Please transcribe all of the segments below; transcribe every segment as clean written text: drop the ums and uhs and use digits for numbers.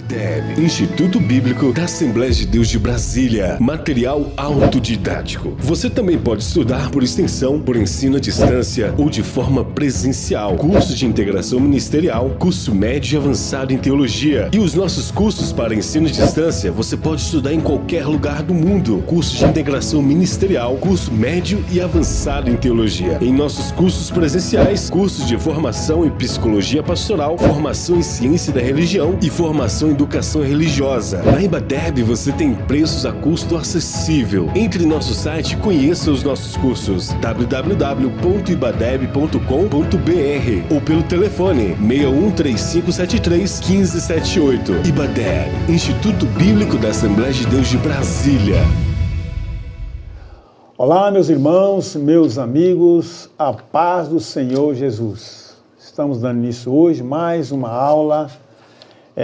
IBADEB, Instituto Bíblico da Assembleia de Deus de Brasília. Material autodidático. Você também pode estudar por extensão, por ensino à distância ou de forma presencial. Curso de integração ministerial, curso médio e avançado em teologia. E os nossos cursos para ensino à distância, você pode estudar em qualquer lugar do mundo. Curso de integração ministerial, curso médio e avançado em teologia. Em nossos cursos presenciais, cursos de formação em psicologia pastoral, formação em ciência da religião e formação em educação religiosa. Na IBADEB você tem preços a custo acessível. Entre em nosso site e conheça os nossos cursos www.ibadeb.com.br ou pelo telefone 613573-1578. IBADEB, Instituto Bíblico da Assembleia de Deus de Brasília. Olá, meus irmãos, meus amigos, a paz do Senhor Jesus. Estamos dando início hoje mais uma aula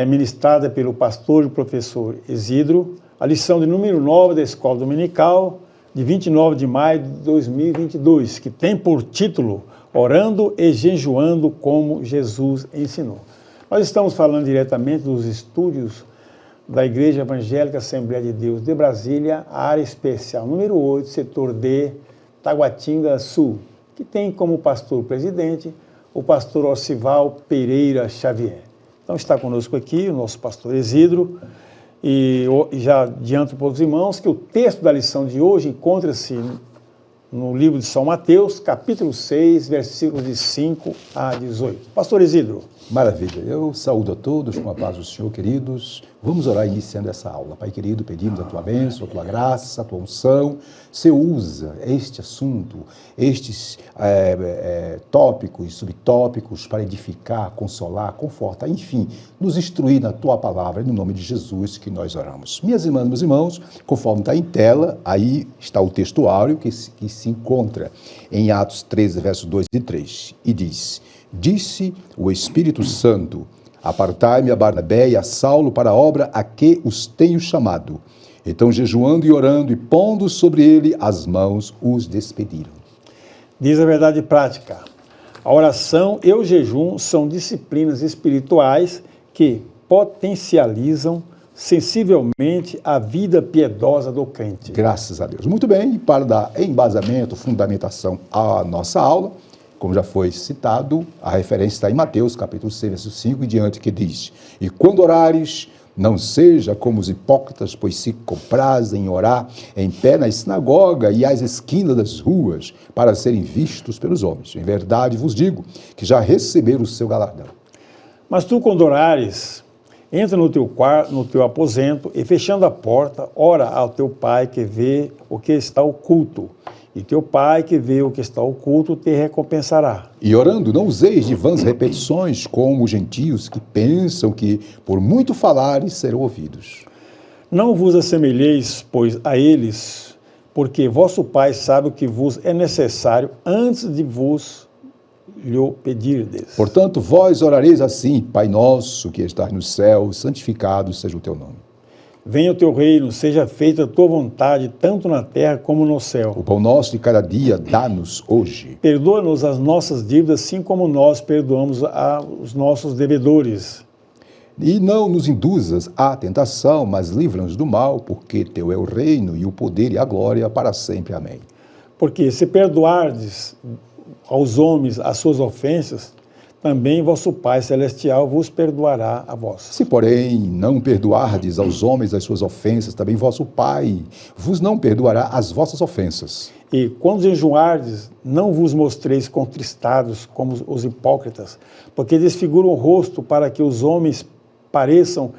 ministrada pelo pastor e professor Isidro, a lição de número 9 da Escola Dominical, de 29 de maio de 2022, que tem por título Orando e Jejuando como Jesus ensinou. Nós estamos falando diretamente dos estúdios da Igreja Evangélica Assembleia de Deus de Brasília, a área especial número 8, setor D, Taguatinga Sul, que tem como pastor presidente o pastor Orcival Pereira Xavier. Então está conosco aqui o nosso pastor Isidro, e já adianto para os irmãos que o texto da lição de hoje encontra-se no livro de São Mateus, capítulo 6, versículos de 5 a 18. Pastor Isidro. Maravilha. Eu saúdo a todos com a paz do Senhor, queridos. Vamos orar iniciando essa aula. Pai querido, pedimos a tua bênção, a tua graça, a tua unção. Você usa este assunto, estes tópicos, subtópicos para edificar, consolar, confortar, enfim, nos instruir na tua palavra, no nome de Jesus que nós oramos. Minhas irmãs, meus irmãos, conforme está em tela, aí está o textuário que se encontra em Atos 13, versos 2 e 3, e diz: Disse o Espírito Santo, apartai-me a Barnabé e a Saulo para a obra a que os tenho chamado. Então, jejuando e orando e pondo sobre ele as mãos, os despediram. Diz a verdade prática. A oração e o jejum são disciplinas espirituais que potencializam sensivelmente a vida piedosa do crente. Graças a Deus. Muito bem, e para dar embasamento, fundamentação à nossa aula, como já foi citado, a referência está em Mateus, capítulo 6, verso 5 e diante, que diz: E quando orares, não seja como os hipócritas, pois se comprazem em orar em pé na sinagoga e às esquinas das ruas, para serem vistos pelos homens. Em verdade vos digo que já receberam o seu galardão. Mas tu, quando orares, entra no teu quarto, no teu aposento, e fechando a porta, ora ao teu pai que vê o que está oculto. E teu pai que vê o que está oculto te recompensará. E orando, não useis de vãs repetições, como os gentios que pensam que, por muito falares, serão ouvidos. Não vos assemelheis, pois, a eles, porque vosso Pai sabe o que vos é necessário antes de vos lhe pedirdes. Portanto, vós orareis assim: Pai nosso que estás no céu, santificado seja o teu nome. Venha o teu reino, seja feita a tua vontade, tanto na terra como no céu. O pão nosso de cada dia dá-nos hoje. Perdoa-nos as nossas dívidas, assim como nós perdoamos aos nossos devedores. E não nos induzas à tentação, mas livra-nos do mal, porque teu é o reino e o poder e a glória para sempre. Amém. Porque se perdoardes aos homens as suas ofensas, também vosso Pai Celestial vos perdoará a vós. Se, porém, não perdoardes aos homens as suas ofensas, também vosso Pai vos não perdoará as vossas ofensas. E quando jejuardes, não vos mostreis contristados como os hipócritas, porque desfiguram o rosto para que os homens pareçam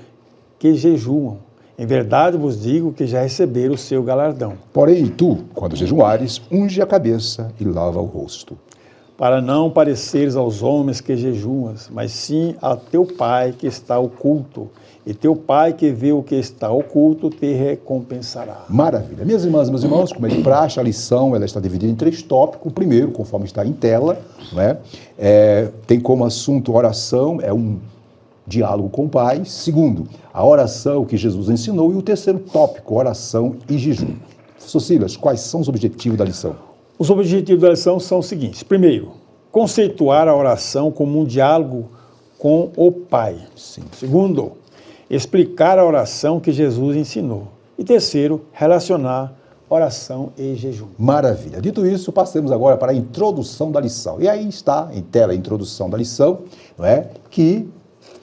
que jejuam. Em verdade vos digo que já receberam o seu galardão. Porém, tu, quando jejuares, unge a cabeça e lava o rosto. Para não pareceres aos homens que jejuas, mas sim a teu Pai que está oculto. E teu Pai que vê o que está oculto te recompensará. Maravilha. Minhas irmãs e meus irmãos, como é de praxe, a lição ela está dividida em 3 tópicos. O primeiro, conforme está em tela, não é? Tem como assunto oração, é um diálogo com o Pai. Segundo, a oração que Jesus ensinou. E o terceiro tópico, oração e jejum. Professor Silas, quais são os objetivos da lição? Os objetivos da lição são os seguintes. Primeiro, conceituar a oração como um diálogo com o Pai. Sim. Segundo, explicar a oração que Jesus ensinou. E terceiro, relacionar oração e jejum. Maravilha. Dito isso, passemos agora para a introdução da lição. E aí está em tela a introdução da lição, não é? Que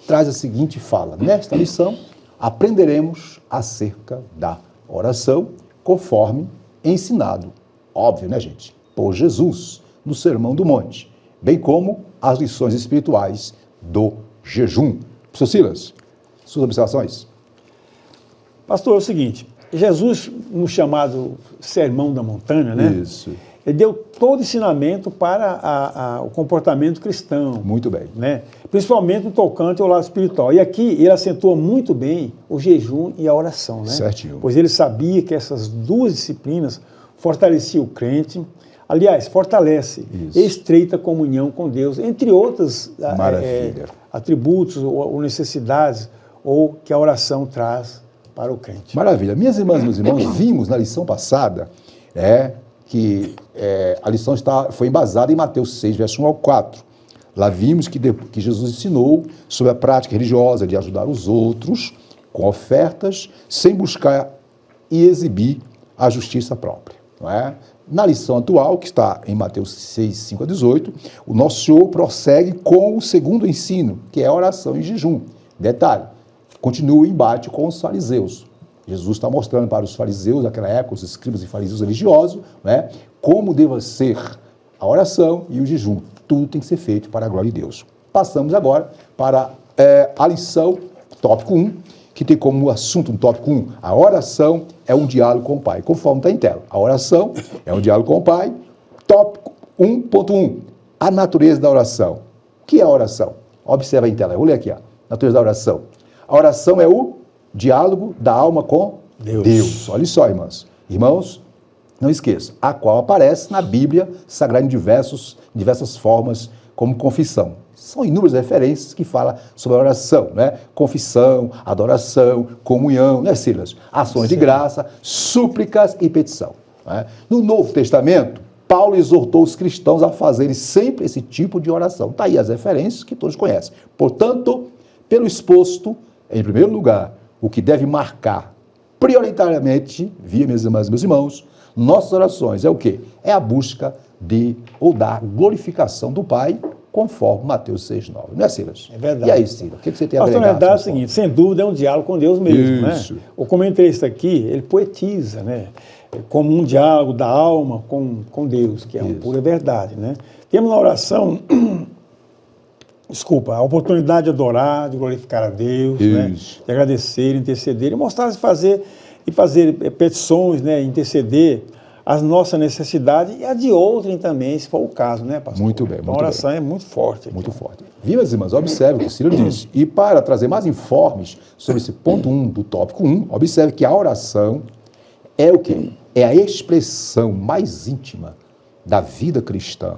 traz a seguinte fala. Nesta lição, aprenderemos acerca da oração conforme ensinado. Óbvio, né, gente? Por Jesus, no Sermão do Monte, bem como as lições espirituais do jejum. Professor Silas, suas observações? Pastor, é o seguinte, Jesus, no chamado Sermão da Montanha, né? Isso. Ele deu todo ensinamento para o comportamento cristão. Muito bem. Né? Principalmente no tocante ao lado espiritual. E aqui ele acentua muito bem o jejum e a oração. Né? Certinho. Pois ele sabia que essas duas disciplinas fortaleciam o crente, aliás, fortalece estreita comunhão com Deus, entre outros atributos ou necessidades ou que a oração traz para o crente. Maravilha. Minhas irmãs e meus irmãos, vimos na lição passada que a lição foi embasada em Mateus 6, verso 1 ao 4. Lá vimos que Jesus ensinou sobre a prática religiosa de ajudar os outros com ofertas, sem buscar e exibir a justiça própria. Não é? Na lição atual, que está em Mateus 6, 5 a 18, o nosso Senhor prossegue com o segundo ensino, que é a oração em jejum. Detalhe, continua o embate com os fariseus. Jesus está mostrando para os fariseus daquela época, os escribas e fariseus religiosos, né, como deva ser a oração e o jejum. Tudo tem que ser feito para a glória de Deus. Passamos agora para a lição, tópico 1, que tem como assunto no tópico 1, a oração é um diálogo com o Pai, conforme está em tela. A oração é um diálogo com o Pai. Tópico 1.1, a natureza da oração. O que é a oração? Observa em tela, eu vou ler aqui, a natureza da oração. A oração é o diálogo da alma com Deus. Olha só, irmãos. Irmãos, não esqueça, a qual aparece na Bíblia Sagrada em diversas formas, como confissão. São inúmeras referências que falam sobre a oração, né? Confissão, adoração, comunhão, né, Silas? Ações de graça, súplicas e petição. Né? No Novo Testamento, Paulo exortou os cristãos a fazerem sempre esse tipo de oração. Está aí as referências que todos conhecem. Portanto, pelo exposto, em primeiro lugar, o que deve marcar prioritariamente, via minhas irmãs e meus irmãos, nossas orações é o quê? É a busca da glorificação do Pai, conforme Mateus 6,9. Não é, Silas? É verdade. E aí, Silas, o que você tem a agregar? agregar? A verdade é o seguinte, sem dúvida é um diálogo com Deus mesmo. Isso. Né? O comentarista aqui, ele poetiza, né? Como um diálogo da alma com Deus, que é uma pura verdade. Né? Temos na oração... a oportunidade de adorar, de glorificar a Deus, né? De agradecer, interceder, e mostrar e fazer petições, né? Interceder as nossas necessidades e a de outrem também, se for o caso, né, pastor? Muito bem, então, a oração é muito forte. Muito forte. Viu, meus irmãos? Observe o que o Ciro disse. E para trazer mais informes sobre esse ponto 1 do tópico 1, observe que a oração é o quê? É a expressão mais íntima da vida cristã.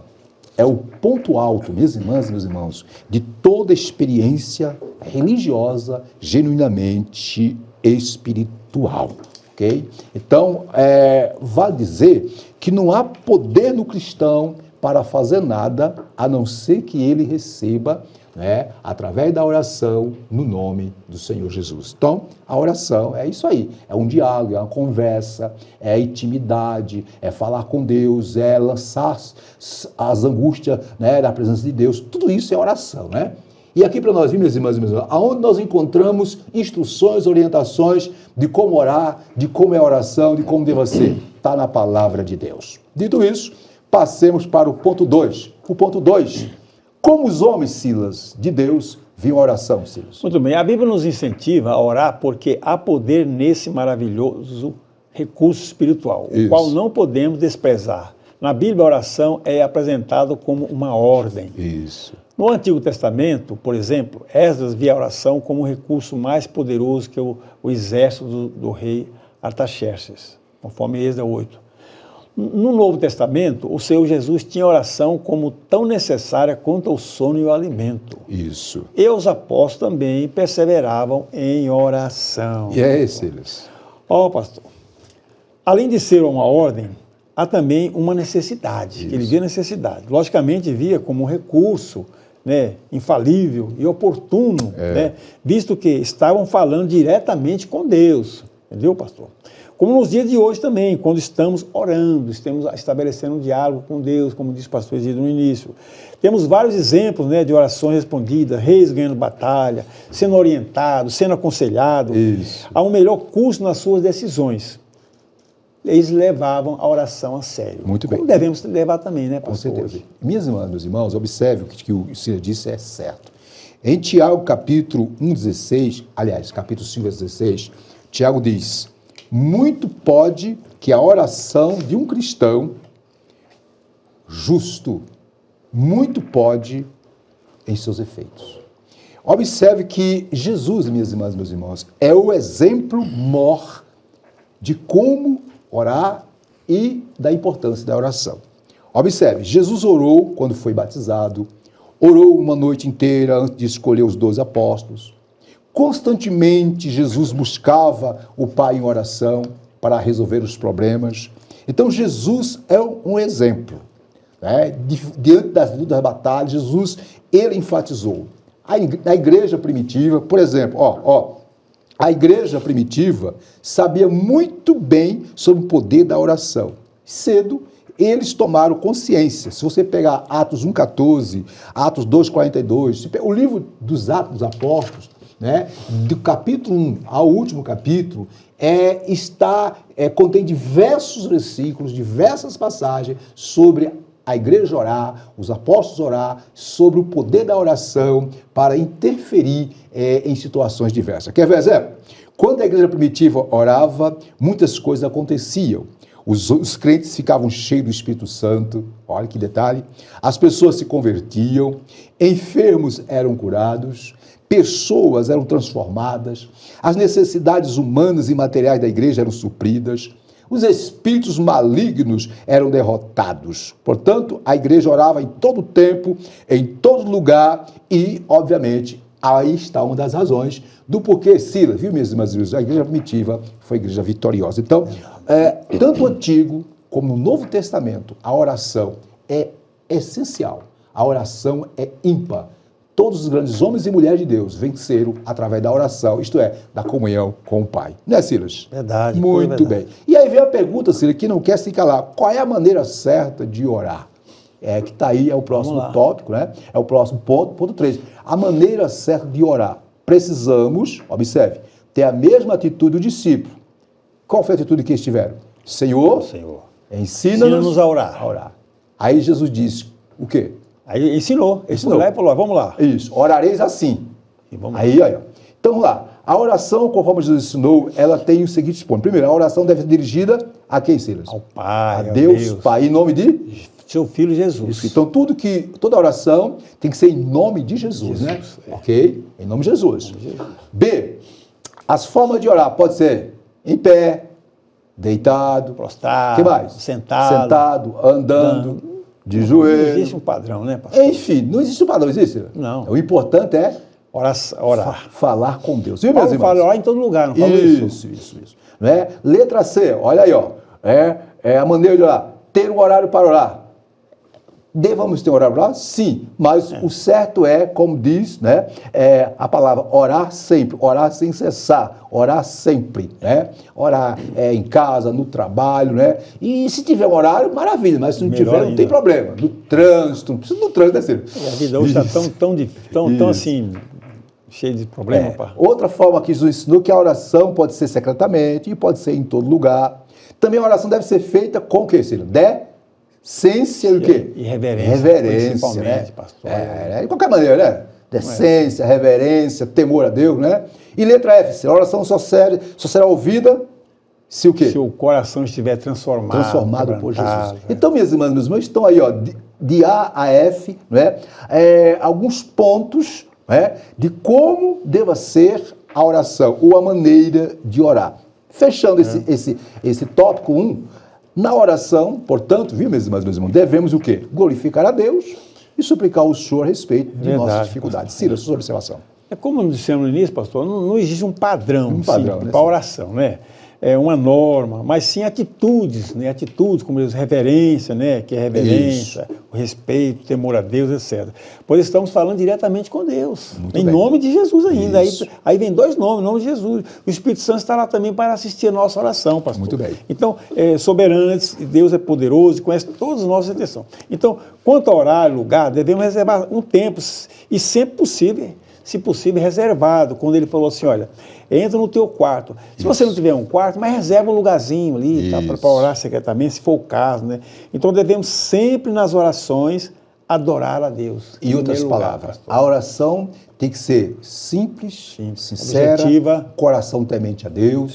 É o ponto alto, minhas irmãs e meus irmãos, de toda experiência religiosa genuinamente espiritual. Okay? Então, vale dizer que não há poder no cristão para fazer nada, a não ser que ele receba, né, através da oração, no nome do Senhor Jesus. Então, a oração é isso aí, é um diálogo, é uma conversa, é intimidade, é falar com Deus, é lançar as angústias, né, da presença de Deus, tudo isso é oração, né? E aqui para nós, minhas irmãs e meus irmãos, aonde nós encontramos instruções, orientações de como orar, de como é a oração, de como deva ser, está na palavra de Deus. Dito isso, passemos para o ponto 2. O ponto 2, como os homens, Silas, de Deus, viam a oração, Silas? Muito bem, a Bíblia nos incentiva a orar porque há poder nesse maravilhoso recurso espiritual, o qual não podemos desprezar. Na Bíblia, a oração é apresentada como uma ordem. Isso. No Antigo Testamento, por exemplo, Esdras via a oração como o recurso mais poderoso que o exército do rei Artaxerxes, conforme Êxodo 8. No Novo Testamento, o Senhor Jesus tinha a oração como tão necessária quanto o sono e o alimento. Isso. E os apóstolos também perseveravam em oração. E é esse, Silas? Pastor, além de ser uma ordem, há também uma necessidade, que ele via necessidade. Logicamente, via como um recurso né, infalível e oportuno, né, visto que estavam falando diretamente com Deus, entendeu, pastor? Como nos dias de hoje também, quando estamos orando, estamos estabelecendo um diálogo com Deus, como disse o pastor Isidro no início. Temos vários exemplos, né, de orações respondidas, reis ganhando batalha, sendo orientado, sendo aconselhado, a um melhor curso nas suas decisões. Eles levavam a oração a sério. Muito bem. Como devemos levar também, né, pastor? Com certeza. Minhas irmãs, meus irmãos, observe o que o Senhor disse é certo. Em Tiago, capítulo 1:16, aliás, capítulo 5:16, Tiago diz: muito pode que a oração de um cristão justo, muito pode em seus efeitos. Observe que Jesus, minhas irmãs, meus irmãos, é o exemplo maior de como orar e da importância da oração. Observe, Jesus orou quando foi batizado, orou uma noite inteira antes de escolher os 12 apóstolos. Constantemente, Jesus buscava o Pai em oração para resolver os problemas. Então, Jesus é um exemplo, né? Diante das lutas, das batalhas, Jesus, ele enfatizou. A igreja primitiva, por exemplo, a igreja primitiva sabia muito bem sobre o poder da oração. Cedo, eles tomaram consciência. Se você pegar Atos 1:14, Atos 2:42, o livro dos Atos dos Apóstolos, né, do capítulo 1 ao último capítulo, contém diversos versículos, diversas passagens sobre a igreja orar, os apóstolos orar, sobre o poder da oração para interferir em situações diversas. Quer ver exemplo? Quando a igreja primitiva orava, muitas coisas aconteciam. Os crentes ficavam cheios do Espírito Santo, olha que detalhe, as pessoas se convertiam, enfermos eram curados, pessoas eram transformadas, as necessidades humanas e materiais da igreja eram supridas, os espíritos malignos eram derrotados. Portanto, a igreja orava em todo tempo, em todo lugar e, obviamente, aí está uma das razões do porquê, Silas, viu, minhas irmãs, a igreja primitiva foi a igreja vitoriosa. Então, tanto o Antigo como o Novo Testamento, a oração é essencial. A oração é ímpar. Todos os grandes homens e mulheres de Deus venceram através da oração, isto é, da comunhão com o Pai. Né, Silas? Verdade. Muito bem. E aí vem a pergunta, Silas, que não quer se calar. Qual é a maneira certa de orar? Que está aí, é o próximo tópico, né? É o próximo ponto 3. A maneira certa de orar. Precisamos, observe, ter a mesma atitude do discípulo. Qual foi a atitude que eles tiveram? Senhor, ensina-nos a orar. Aí Jesus disse o quê? Aí ensinou. Lá e falou, vamos lá. Isso, orareis assim. Aí, ó. Então, vamos lá. A oração, conforme Jesus ensinou, ela tem o seguinte ponto. Primeiro, a oração deve ser dirigida a quem, Silas? Ao Pai. A Deus, Pai, em nome de seu Filho Jesus. Isso. Então, toda oração tem que ser em nome de Jesus, né? Ok? Em nome de Jesus. B, as formas de orar pode ser em pé, deitado, prostrado, que mais? Sentado, andando. De joelho. Não existe um padrão, né, pastor? Enfim, não existe um padrão, existe? Não. O importante é orar. Falar com Deus. Viu, meus irmãos? Fala orar em todo lugar, não fala isso? Isso. Né? Letra C, olha aí, ó. É a maneira de orar. Ter um horário para orar. Devemos ter um horário para orar? Sim, mas o certo é, como diz, né, a palavra orar sempre, orar sem cessar, orar sempre, né? Orar em casa, no trabalho, né? E se tiver um horário, maravilha, mas se não tiver, não tem problema. No trânsito, não precisa do trânsito, né, Ciro? A vida hoje está tão assim, cheia de problemas, pá. Outra forma que Jesus ensinou que a oração pode ser secretamente e pode ser em todo lugar. Também a oração deve ser feita com o quê, Ciro? Decência e o quê? E reverência. Reverência, né? Pastor. De qualquer maneira, né? Decência, reverência, temor a Deus, né? E letra F, a oração só será ouvida se o quê? Se o coração estiver transformado por Jesus. Então, minhas irmãs, meus irmãos, estão aí, ó, de A a F, né? Alguns pontos, né, de como deva ser a oração, ou a maneira de orar. Fechando esse tópico 1, na oração, portanto, viu, meus irmãos, devemos o quê? Glorificar a Deus e suplicar ao Senhor a respeito de nossas dificuldades. Silas, sua observação. Como dissemos no início, pastor, não existe um padrão né, para a oração, né? uma norma, mas sim atitudes, né? Atitudes como reverência, né? Que é reverência, o respeito, o temor a Deus, etc. Pois estamos falando diretamente com Deus, Muito em bem. nome de Jesus ainda. Isso. Aí vem dois nomes, em nome de Jesus. O Espírito Santo está lá também para assistir a nossa oração, pastor. Muito bem. Então, soberano, Deus é poderoso e conhece todas as nossas intenções. Então, quanto ao horário, lugar, devemos reservar um tempo e sempre possível, se possível, reservado, quando ele falou assim, olha, entra no teu quarto. Se você não tiver um quarto, mas reserva um lugarzinho ali, tá, para orar secretamente, se for o caso, né? Então devemos sempre nas orações adorar a Deus. Em outras palavras, a oração tem que ser simples, sincera, objetiva, coração temente a Deus,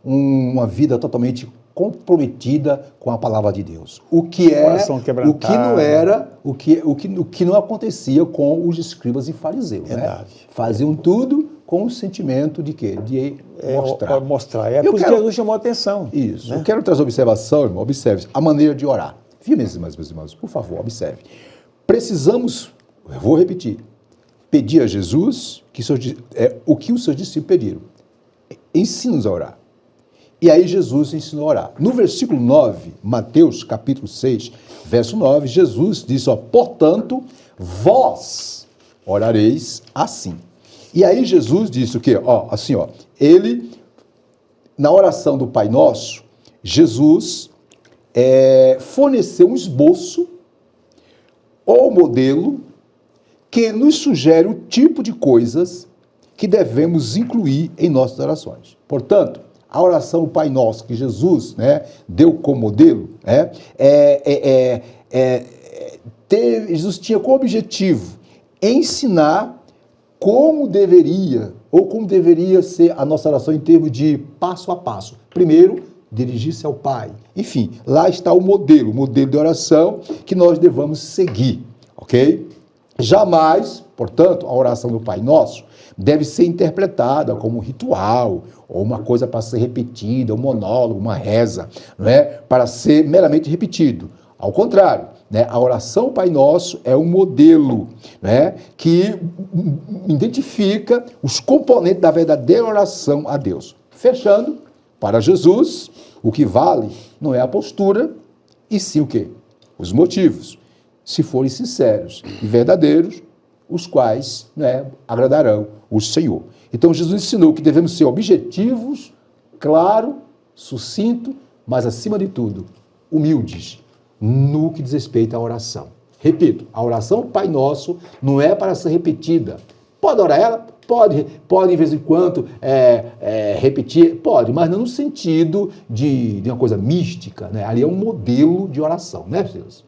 uma vida totalmente comprometida com a palavra de Deus. O que não era, o que não acontecia com os escribas e fariseus, né? Faziam tudo com o sentimento de quê? De mostrar. É por isso que Jesus chamou a atenção. Isso. Né? Eu quero trazer observação, irmão, observe a maneira de orar. Viu, meus irmãos, por favor, observe. Precisamos, eu vou repetir, pedir a Jesus o que os seus discípulos pediram. Ensina-nos a orar. E aí Jesus ensinou a orar. No versículo 9, Mateus capítulo 6, verso 9, Jesus disse, portanto, vós orareis assim. E aí Jesus disse o quê? Ele, na oração do Pai Nosso, Jesus forneceu um esboço ou modelo que nos sugere o tipo de coisas que devemos incluir em nossas orações. Portanto, a oração do Pai Nosso que Jesus, né, deu como modelo, Jesus tinha como objetivo ensinar como deveria ser a nossa oração em termos de passo a passo. Primeiro, dirigir-se ao Pai. Enfim, lá está o modelo de oração que nós devamos seguir, ok? Jamais, portanto, a oração do Pai Nosso deve ser interpretada como um ritual, ou uma coisa para ser repetida, um monólogo, uma reza, não é? Para ser meramente repetido. Ao contrário, né? A oração Pai Nosso é um modelo, né? Que identifica os componentes da verdadeira oração a Deus. Fechando, para Jesus, o que vale não é a postura, e sim o quê? Os motivos, se forem sinceros e verdadeiros, os quais, né, agradarão o Senhor. Então Jesus ensinou que devemos ser objetivos, claro, sucinto, mas acima de tudo, humildes, no que diz respeito à oração. Repito, a oração Pai Nosso não é para ser repetida. Pode orar ela? Pode de vez em quando repetir? Pode, mas não no sentido de uma coisa mística, né? Ali é um modelo de oração, né, Jesus?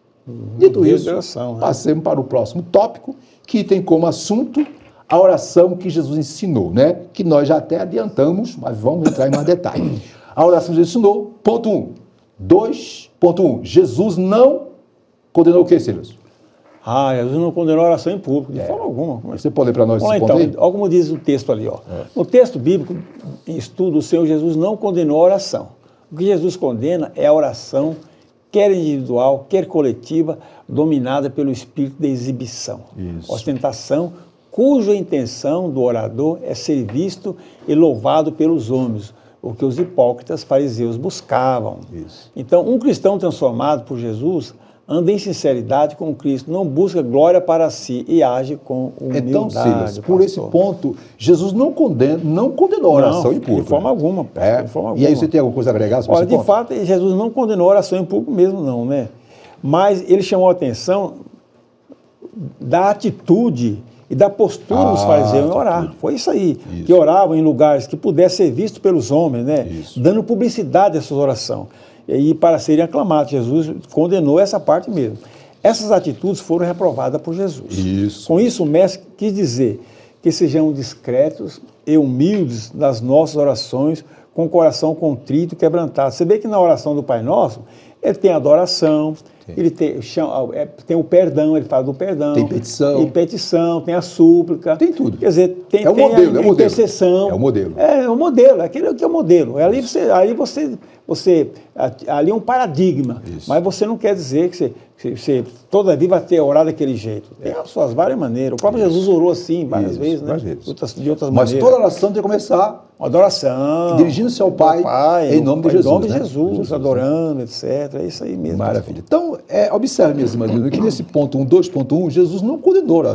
Dito isso, passemos para o próximo tópico, que tem como assunto a oração que Jesus ensinou, né? Que nós já até adiantamos, mas vamos entrar em mais detalhe. A oração que Jesus ensinou, ponto 1. 2.1. Jesus não condenou o que, Silas? Jesus não condenou a oração em público, de forma alguma. Você pode ler para nós esse ponto aí? Então, olha como diz o texto ali. No texto bíblico, em estudo, o Senhor Jesus não condenou a oração. O que Jesus condena é a oração, quer individual, quer coletiva, dominada pelo espírito de exibição, ostentação, cuja intenção do orador é ser visto e louvado pelos homens, o que os hipócritas fariseus buscavam. Então, um cristão transformado por Jesus anda em sinceridade com Cristo, não busca glória para si e age com humildade. Então, Silas, por esse ponto, Jesus não condenou a oração em público. De forma alguma. De forma alguma. E aí você tem alguma coisa a agregar sobre esse ponto? De fato, Jesus não condenou a oração em público mesmo, não, né? Mas ele chamou a atenção da atitude e da postura dos fariseus em orar. Foi isso aí, que oravam em lugares que pudessem ser vistos pelos homens, né? Dando publicidade a sua oração. E para serem aclamados, Jesus condenou essa parte mesmo. Essas atitudes foram reprovadas por Jesus. Com isso, o mestre quis dizer que sejamos discretos e humildes nas nossas orações, com o coração contrito e quebrantado. Você vê que na oração do Pai Nosso, ele tem adoração, Ele tem o perdão, ele fala do perdão. Tem petição. Tem petição, tem a súplica. Tem tudo. Quer dizer, tem É o modelo, a intercessão. É o modelo. É o modelo, aquele que é o modelo. Ali você ali é um paradigma. Isso. Mas você não quer dizer que você toda a vida vai ter orar daquele jeito. Tem as suas várias maneiras. O próprio Jesus orou assim várias vezes, né? Várias vezes. De outras Mas maneiras. toda oração tem que começar Adoração. dirigindo-se ao Pai, em nome de Jesus. Em nome de né? Jesus, adorando, etc. É isso aí mesmo. Maravilha. Então, observe, minhas irmãs, que nesse ponto 2.1, Jesus não condenou a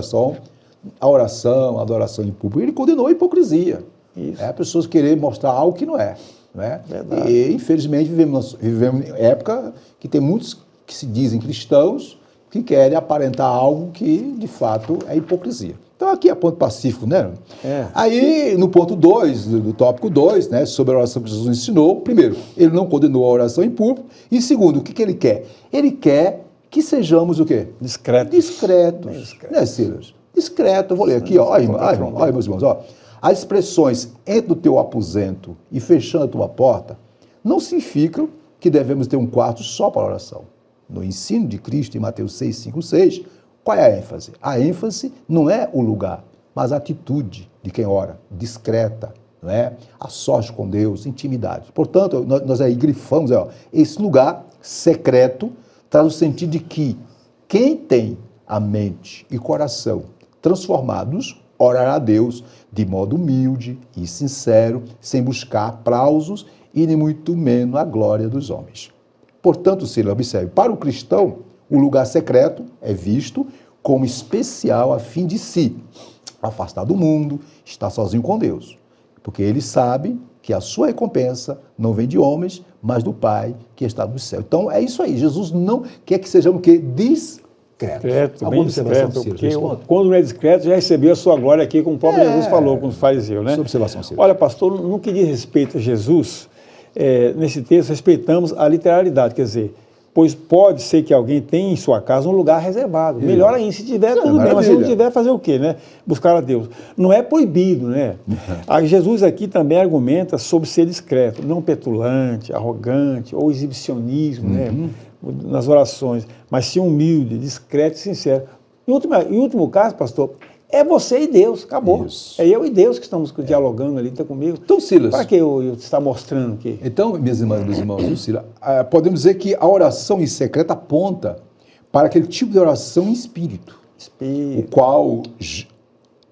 adoração em público. Ele condenou a hipocrisia. Isso. Pessoas querer mostrar algo que não é. Né? Verdade. E, infelizmente, vivemos em época que tem muitos que se dizem cristãos que querem aparentar algo que, de fato, é hipocrisia. Então, aqui é ponto pacífico, né? Aí, no ponto 2, do tópico 2, né, sobre a oração que Jesus ensinou, primeiro, ele não condenou a oração em público, e segundo, o que ele quer? Ele quer que sejamos o quê? Discretos. Discretos. Né, Silas? Discreto. Eu vou ler aqui, ó, olha, meus irmãos, ó. As expressões entre o teu aposento e fechando a tua porta não significam que devemos ter um quarto só para oração. No ensino de Cristo, em Mateus 6, 5, 6, qual é a ênfase? A ênfase não é o lugar, mas a atitude de quem ora, discreta, não é? A sós com Deus, intimidade. Portanto, nós aí grifamos, esse lugar secreto traz o sentido de que quem tem a mente e coração transformados, orará a Deus de modo humilde e sincero, sem buscar aplausos e nem muito menos a glória dos homens. Portanto, se ele observe, para o cristão, o lugar secreto é visto como especial a fim de si, afastar do mundo, estar sozinho com Deus. Porque ele sabe que a sua recompensa não vem de homens, mas do Pai que está no céu. Então, é isso aí. Jesus não quer que sejamos o quê? Discreto, bem discreto, porque quando não é discreto, já recebeu a sua glória aqui, como o próprio Jesus falou com os fariseus, né? Sua observação, Ciro. Olha, pastor, no que diz respeito a Jesus, nesse texto respeitamos a literalidade, quer dizer, pois pode ser que alguém tenha em sua casa um lugar reservado. Melhor ainda, se tiver, tudo bem, mas se não tiver, fazer o quê, né? Buscar a Deus. Não é proibido, né? Jesus aqui também argumenta sobre ser discreto, não petulante, arrogante ou exibicionismo, né? Nas orações, mas sim humilde, discreto e sincero. Em último caso, pastor, é você e Deus, acabou. Isso. É eu e Deus que estamos dialogando ali, está comigo. Então, Silas... Para que eu estar mostrando aqui? Então, minhas irmãs e meus irmãos, Silas, podemos dizer que a oração em secreto aponta para aquele tipo de oração em espírito. O qual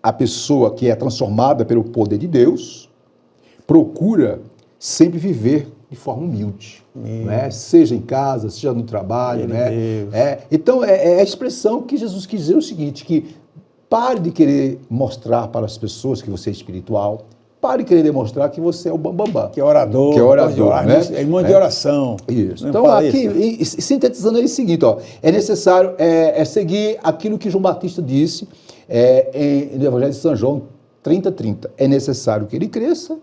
a pessoa que é transformada pelo poder de Deus procura sempre viver de forma humilde, né? Seja em casa, seja no trabalho, né? Então, é a expressão que Jesus quis dizer o seguinte, que pare de querer mostrar para as pessoas que você é espiritual, pare de querer demonstrar que você é o bambambam. Que é orador, né? É um monte de oração. Isso. Então, aqui, sintetizando, é o seguinte, é necessário seguir aquilo que João Batista disse no Evangelho de São João 30:30. É necessário que ele cresça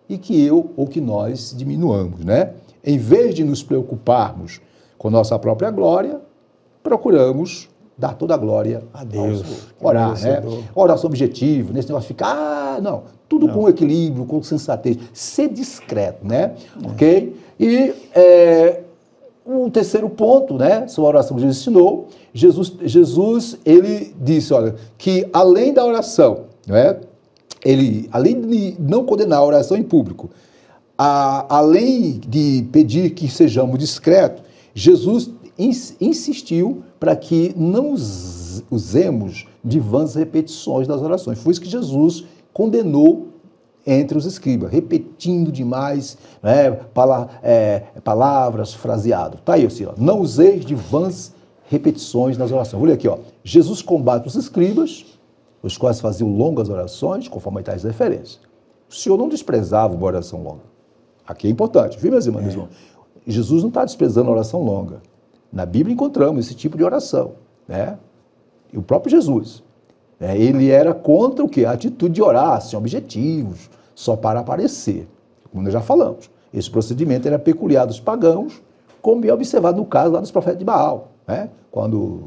e que que nós diminuamos, né? Em vez de nos preocuparmos com nossa própria glória, procuramos dar toda a glória a Deus. Orar, né? Oração objetiva, nesse negócio ficar, não, tudo com equilíbrio, com sensatez, ser discreto, né? Ok? E o terceiro ponto, né, sobre a oração que Jesus ensinou, Jesus ele disse, olha, que além da oração, não é? Ele, além de não condenar a oração em público, além de pedir que sejamos discretos, Jesus insistiu para que não usemos de vãs repetições das orações. Foi isso que Jesus condenou entre os escribas, repetindo demais, né, palavras, fraseado. Está aí, assim, não useis de vãs repetições nas orações. Vou ler aqui, Jesus combate os escribas, os quais faziam longas orações, conforme tais referências. O Senhor não desprezava uma oração longa. Aqui é importante, viu, meus irmãos? Jesus não está desprezando a oração longa. Na Bíblia encontramos esse tipo de oração, né? E o próprio Jesus, ele era contra o quê? A atitude de orar sem objetivos, só para aparecer, como nós já falamos. Esse procedimento era peculiar dos pagãos, como é observado no caso lá dos profetas de Baal, né? Quando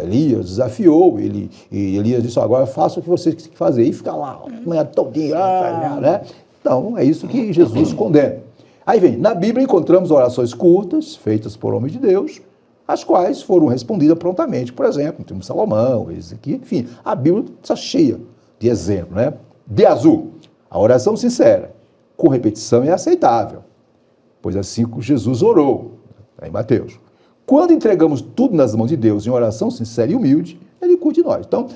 Elias desafiou, e Elias disse, agora faça o que vocês têm que fazer, e fica lá, amanhã todinha, né? Então, é isso que Jesus condena. Aí vem, na Bíblia encontramos orações curtas, feitas por homens de Deus, as quais foram respondidas prontamente. Por exemplo, temos Salomão, esse aqui, enfim, a Bíblia está cheia de exemplos, né? De azul, a oração sincera, com repetição é aceitável, pois assim Jesus orou, em Mateus. Quando entregamos tudo nas mãos de Deus em oração sincera e humilde, Ele cuida de nós. Então,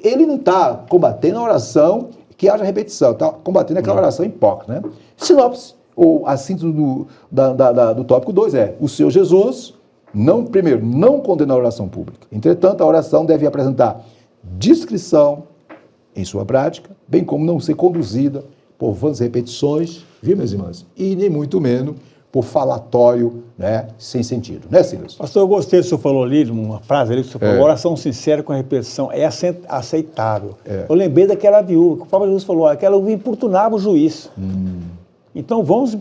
Ele não está combatendo a oração que haja repetição, está combatendo aquela oração hipócrita, né? Sinopse, ou a síntese do tópico 2 é: o Senhor Jesus, primeiro, não condena a oração pública. Entretanto, a oração deve apresentar discrição em sua prática, bem como não ser conduzida por vãs repetições, viu, minhas irmãs? E nem muito menos por falatório, né, sem sentido, né, Silas? Pastor, eu gostei do que o senhor falou ali, uma frase ali que o senhor falou: oração sincera com repetição é aceitável. Eu lembrei daquela viúva, que o Papa Jesus falou, aquela viúva importunava o juiz. Então vamos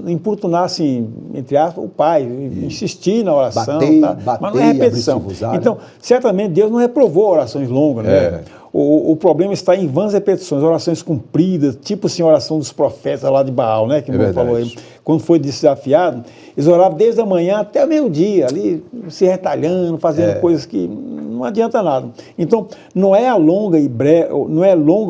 importunar, assim, entre aspas, o pai, insistir na oração, mas não é repetição. Então, certamente Deus não reprovou orações longas, né? O problema está em vãs repetições, orações compridas, tipo assim, a oração dos profetas lá de Baal, né? Que o irmão falou aí. Quando foi desafiado, eles oravam desde a manhã até o meio-dia, ali se retalhando, fazendo coisas que não adianta nada. Então, não é longa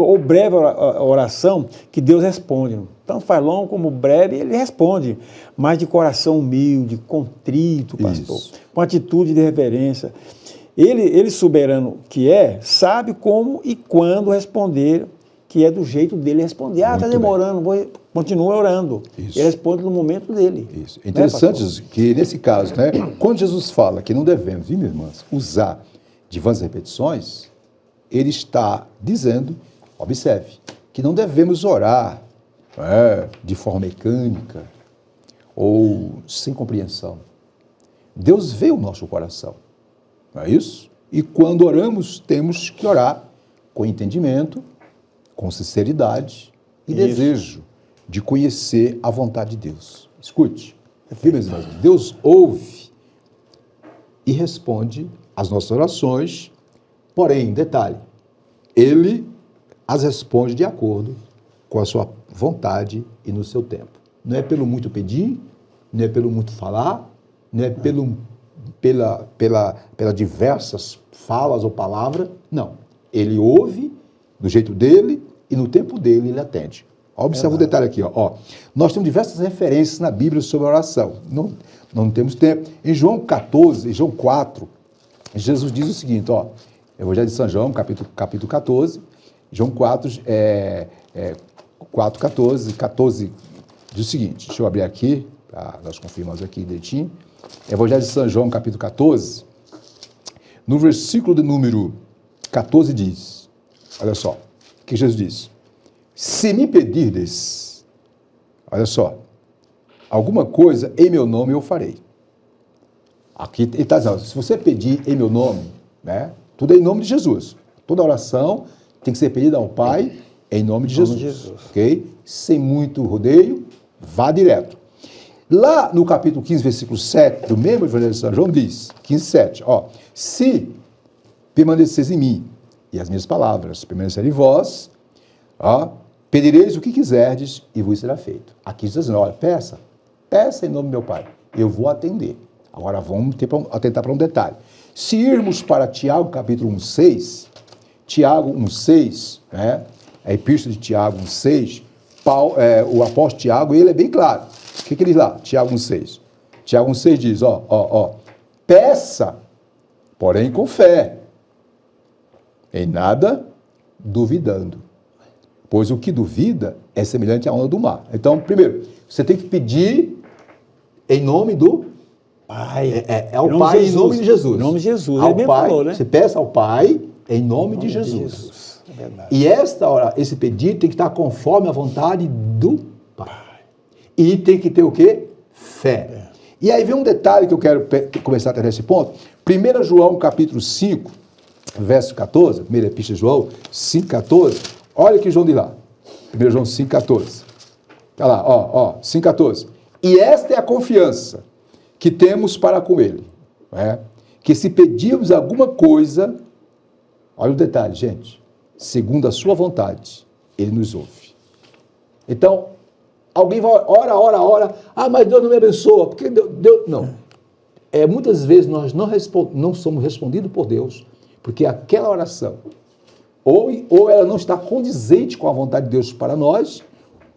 ou breve a oração que Deus responde. Tanto faz longo como breve, Ele responde, mas de coração humilde, contrito, pastor, com atitude de reverência. Ele, soberano que é, sabe como e quando responder, que é do jeito dele responder. Está demorando, continua orando. Isso. Ele responde no momento dele. Isso. É interessante que, nesse caso, né, quando Jesus fala que não devemos, viu, minhas irmãs, usar de vãs repetições, Ele está dizendo, observe, que não devemos orar de forma mecânica ou sem compreensão. Deus vê o nosso coração. Não é isso? E quando oramos, temos que orar com entendimento, com sinceridade e desejo de conhecer a vontade de Deus. Escute, Deus ouve e responde às nossas orações, porém, detalhe, Ele as responde de acordo com a sua vontade e no seu tempo. Não é pelo muito pedir, não é pelo muito falar, não é pela diversas falas ou palavras, não. Ele ouve do jeito dele e no tempo dele ele atende. Observa o detalhe aqui, ó. Nós temos diversas referências na Bíblia sobre a oração. Não temos tempo. Em João 14, em João 4, Jesus diz o seguinte, ó, Evangelho de São João, capítulo 14, João 4, 14 diz o seguinte, deixa eu abrir aqui, para nós confirmarmos aqui direitinho. Evangelho de São João, capítulo 14, no versículo de número 14 diz, olha só, o que Jesus diz? Se me pedirdes, olha só, alguma coisa em meu nome eu farei. Aqui ele está dizendo, se você pedir em meu nome, né, tudo é em nome de Jesus. Toda oração tem que ser pedida ao Pai em nome de Jesus. Ok? Sem muito rodeio, vá direto. Lá no capítulo 15, versículo 7, do mesmo Evangelho de São João, diz, 15, 7, ó, se permaneceis em mim e as minhas palavras permanecerem em vós, ó, pedireis o que quiserdes e vos será feito. Aqui diz assim, olha, peça em nome do meu Pai, eu vou atender. Agora vamos atentar para um detalhe. Se irmos para Tiago, capítulo 1, 6, Tiago 1, 6, né, a epístola de Tiago 1, 6, o apóstolo Tiago, ele é bem claro. O que ele diz lá? Tiago 1, 6. Tiago 1, 6 diz, peça, porém com fé, em nada duvidando. Pois o que duvida é semelhante à onda do mar. Então, primeiro, você tem que pedir em nome do Pai. É ao Pai em nome de Jesus. Em nome de Jesus. Ao Ele mesmo Pai, falou, né? você peça ao Pai em nome de Jesus. É verdade. E esse pedido tem que estar conforme a vontade do Pai. E tem que ter o quê? Fé. E aí vem um detalhe que eu quero começar a ter nesse ponto. 1 João, capítulo 5, verso 14, primeira epístola de João, 5, 14. Olha o que João diz lá. 1 João 5, 14. Olha lá, 5, 14. E esta é a confiança que temos para com Ele. Né? Que se pedirmos alguma coisa, olha o detalhe, gente, segundo a sua vontade, Ele nos ouve. Então, alguém vai, ora, mas Deus não me abençoa, porque Deus não. muitas vezes nós não somos respondidos por Deus, porque aquela oração, ou ela não está condizente com a vontade de Deus para nós,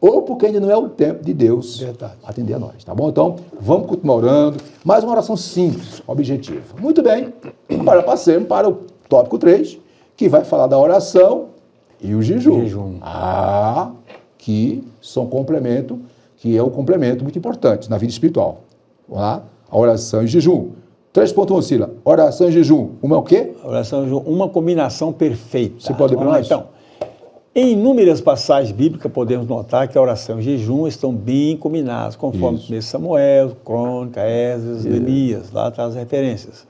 ou porque ainda não é o tempo de Deus atender a nós, tá bom? Então, vamos continuar orando. Mais uma oração simples, objetiva. Muito bem, agora passemos para o tópico 3, que vai falar da oração e o jejum. Que são complemento, que é um complemento muito importante na vida espiritual. Vamos lá? A oração e jejum. 3.1, Sila. Oração e jejum. Uma é o quê? Oração e jejum, uma combinação perfeita. Você pode ler para nós? Então, em inúmeras passagens bíblicas podemos notar que a oração e jejum estão bem combinados, conforme 1 Samuel, Crônica, Esdras, Neemias, lá traz referências.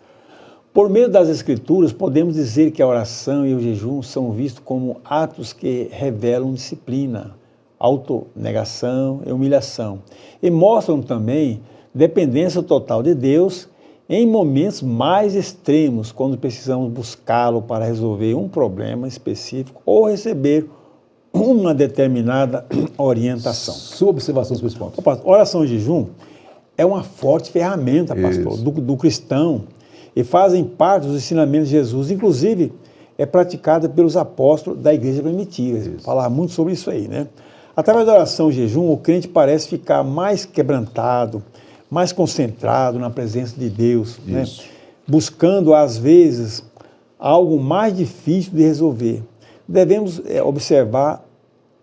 Por meio das Escrituras, podemos dizer que a oração e o jejum são vistos como atos que revelam disciplina, autonegação e humilhação, e mostram também dependência total de Deus em momentos mais extremos, quando precisamos buscá-lo para resolver um problema específico ou receber uma determinada orientação. Sua observação sobre esse ponto. Oração e jejum é uma forte ferramenta, pastor, do cristão, e fazem parte dos ensinamentos de Jesus, inclusive é praticada pelos apóstolos da igreja primitiva. Falar muito sobre isso aí, né? Através da oração e jejum, o crente parece ficar mais quebrantado, mais concentrado na presença de Deus, né? Buscando, às vezes, algo mais difícil de resolver. Devemos observar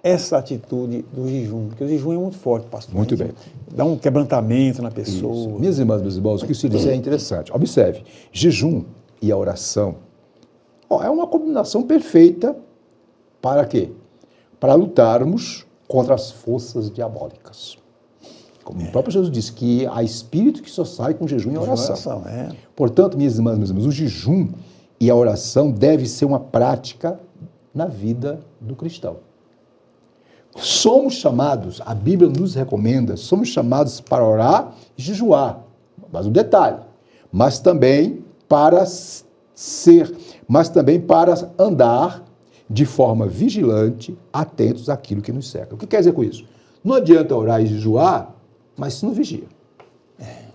essa atitude do jejum, porque o jejum é muito forte, pastor. Muito bem. Dá um quebrantamento na pessoa. Isso. Minhas irmãs, meus irmãos, o que isso diz é interessante. Observe, jejum e a oração é uma combinação perfeita para quê? Para lutarmos contra as forças diabólicas. Como o próprio Jesus disse, que há espírito que só sai com jejum e oração. Portanto, minhas irmãs, meus irmãos, o jejum e a oração deve ser uma prática na vida do cristão. Somos chamados, a Bíblia nos recomenda, somos chamados para orar e jejuar. Mas um detalhe, mas também para andar de forma vigilante, atentos àquilo que nos cerca. O que quer dizer com isso? Não adianta orar e jejuar, mas se não vigia.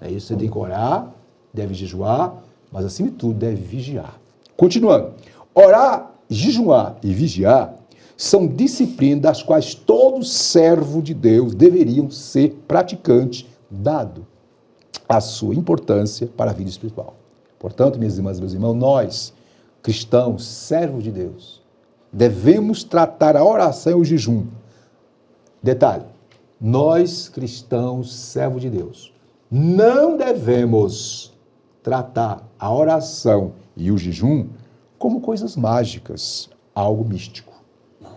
É isso, você tem que orar, deve jejuar, mas acima de tudo deve vigiar. Continuando, orar, jejuar e vigiar são disciplinas das quais todo servo de Deus deveriam ser praticante, dado a sua importância para a vida espiritual. Portanto, minhas irmãs e meus irmãos, nós, cristãos, servos de Deus, devemos tratar a oração e o jejum. Detalhe, nós, cristãos, servos de Deus, não devemos tratar a oração e o jejum como coisas mágicas, algo místico.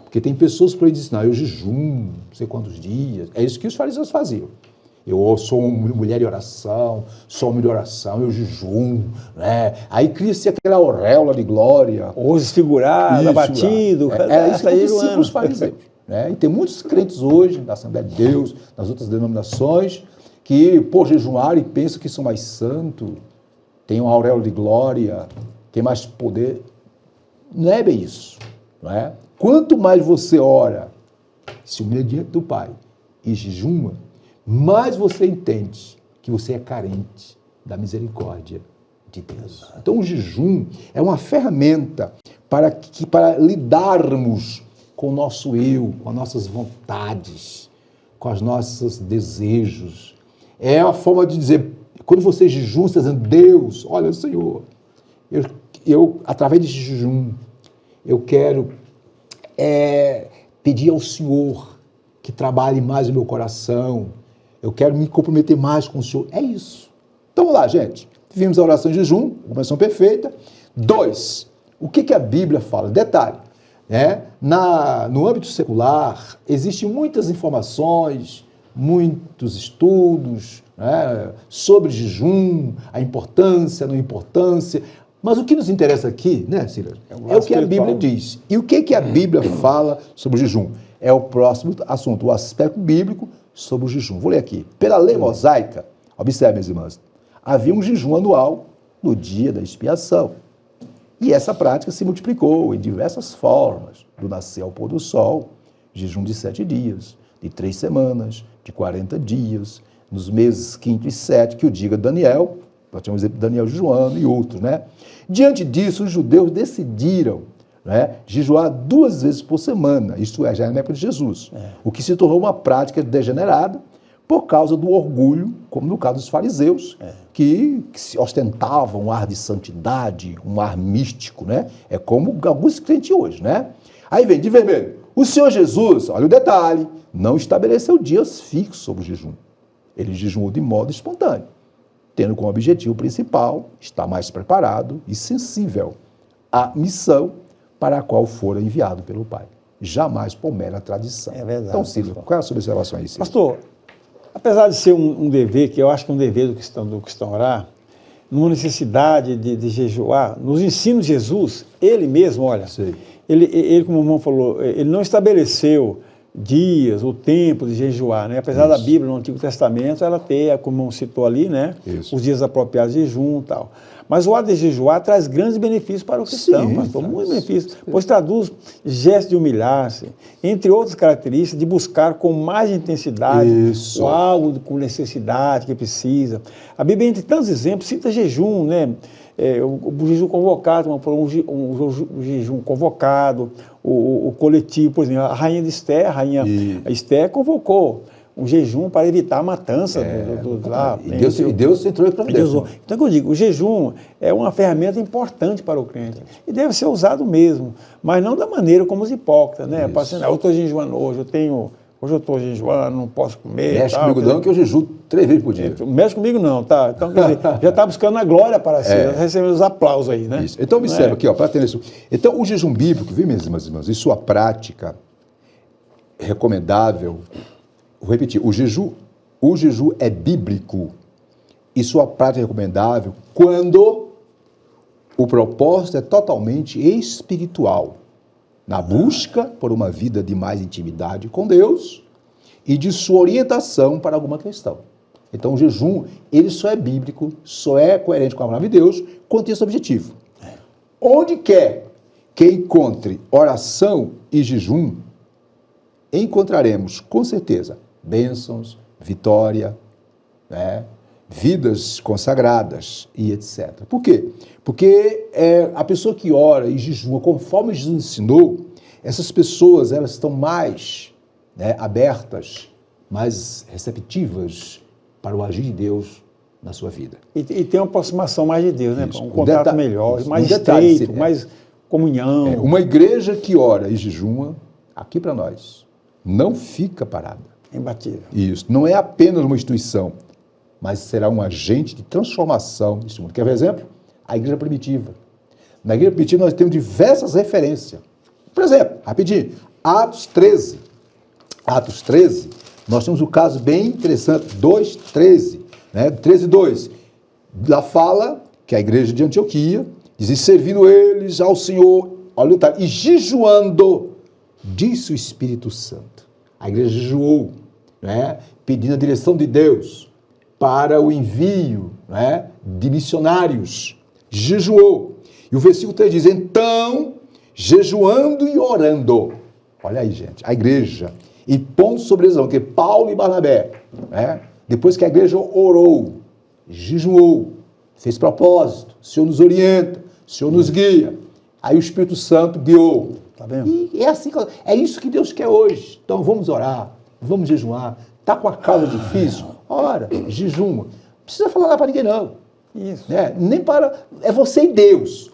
Porque tem pessoas por aí que dizem, não, eu jejum, não sei quantos dias. É isso que os fariseus faziam. Eu sou uma mulher de oração, sou homem de oração, eu jejum, né? Aí cria-se aquela auréola de glória. Ou desfigurado, abatido. Isso que acontecia com os fariseus. Né? E tem muitos crentes hoje, da Assembleia de Deus, nas outras denominações, que, por jejuar e pensam que são mais santos, tem uma auréola de glória, tem mais poder. Não é bem isso. Não é? Quanto mais você ora, se humilha diante do Pai e jejuma, mais você entende que você é carente da misericórdia de Deus. Então o jejum é uma ferramenta para lidarmos com o nosso eu, com as nossas vontades, com os nossos desejos. É a forma de dizer, quando você jejum, você está dizendo, Deus, olha, Senhor, eu através desse jejum, eu quero pedir ao Senhor que trabalhe mais o meu coração, eu quero me comprometer mais com o Senhor. É isso. Então, vamos lá, gente. Vimos a oração em jejum, combinação perfeita. 2, o que a Bíblia fala? Detalhe, né? No âmbito secular, existem muitas informações, muitos estudos, né, sobre jejum, a importância, a não importância. Mas o que nos interessa aqui, né, Silas, é o que a Bíblia diz. E o que a Bíblia fala sobre o jejum? É o próximo assunto, o aspecto bíblico sobre o jejum. Vou ler aqui. Pela lei mosaica, observe, minhas irmãs, havia um jejum anual no dia da expiação. E essa prática se multiplicou em diversas formas, do nascer ao pôr do sol, jejum de 7 dias, de 3 semanas, de 40 dias, nos meses 5º e 7º, que o diga Daniel, Nós temos o exemplo de Daniel jejuando e outros, né? Diante disso, os judeus decidiram, né, jejuar 2 vezes por semana, isto é, já na época de Jesus, o que se tornou uma prática degenerada por causa do orgulho, como no caso dos fariseus, que se ostentavam um ar de santidade, um ar místico, né? É como alguns crentes hoje, né? Aí vem de vermelho. O Senhor Jesus, olha o detalhe, não estabeleceu dias fixos sobre o jejum. Ele jejuou de modo espontâneo, tendo como objetivo principal estar mais preparado e sensível à missão para a qual fora enviado pelo Pai. Jamais por mera tradição. É verdade. Então, Cílio, qual é a sua observação aí, Cílio? Pastor, apesar de ser um dever, que eu acho que é um dever do cristão orar, numa necessidade de jejuar, nos ensinos de Jesus, ele mesmo, olha, ele, como o irmão falou, ele não estabeleceu dias ou tempo de jejuar, né? Apesar da Bíblia, no Antigo Testamento, ela tem, como o irmão citou ali, né? Os dias apropriados de jejum e tal. Mas o ato de jejuar traz grandes benefícios para o cristão, pastor, muitos benefícios, pois traduz gestos de humilhar-se, entre outras características, de buscar com mais intensidade algo com necessidade que precisa. A Bíblia, entre tantos exemplos, cita jejum, né? O jejum convocado, um jejum convocado, o coletivo, por exemplo, a rainha de Esté, a Esté convocou um jejum para evitar a matança lá. E Deus entrou em providência. Então, eu digo, o jejum é uma ferramenta importante para o crente e deve ser usado mesmo, mas não da maneira como os hipócritas, né? Eu estou jejuando hoje, hoje eu estou jejuando, não posso comer. Mexe comigo não, que eu jejuo 3 vezes por dia. Mexe comigo não, tá? Então, quer dizer, já está buscando a glória para si, recebendo os aplausos aí, né? Isso. Então, observa aqui, ó, para ter isso. Então, o jejum bíblico, viu, minhas irmãs, em sua prática recomendável, vou repetir, o jejum é bíblico e sua prática recomendável quando o propósito é totalmente espiritual, na busca por uma vida de mais intimidade com Deus e de sua orientação para alguma questão. Então, o jejum, ele só é bíblico, só é coerente com a palavra de Deus quando tem esse objetivo. Onde quer que encontre oração e jejum, encontraremos, com certeza, bênçãos, vitória, né? Vidas consagradas e etc. Por quê? Porque a pessoa que ora e jejua, conforme Jesus ensinou, essas pessoas elas estão mais, né, abertas, mais receptivas para o agir de Deus na sua vida. E tem uma aproximação mais de Deus, né? Um contato melhor, mais estreito, mais comunhão. Uma igreja que ora e jejua, aqui para nós, não fica parada. Imbatível. Isso. Não é apenas uma instituição, mas será um agente de transformação desse mundo. Quer ver exemplo? A igreja primitiva. Na igreja primitiva nós temos diversas referências. Por exemplo, rapidinho, Atos 13. Atos 13, nós temos um caso bem interessante, 2:13, né? 13:2. Lá fala que a igreja de Antioquia diz, servindo eles ao Senhor, olha o detalhe, e jejuando, disse o Espírito Santo. A igreja jejuou, né? Pedindo a direção de Deus para o envio, né, de missionários. Jejuou. E o versículo 3 diz, então, jejuando e orando. Olha aí, gente, a igreja. E pondo sobre eles, que Paulo e Barnabé, né, depois que a igreja orou, jejuou, fez propósito, o Senhor nos orienta, o Senhor nos guia. Aí o Espírito Santo guiou. Tá vendo? E é assim, é isso que Deus quer hoje. Então vamos orar, vamos jejuar. Está com a causa difícil? Ora, jejuma. Não precisa falar nada para ninguém, não. Isso. Nem para... É você e Deus.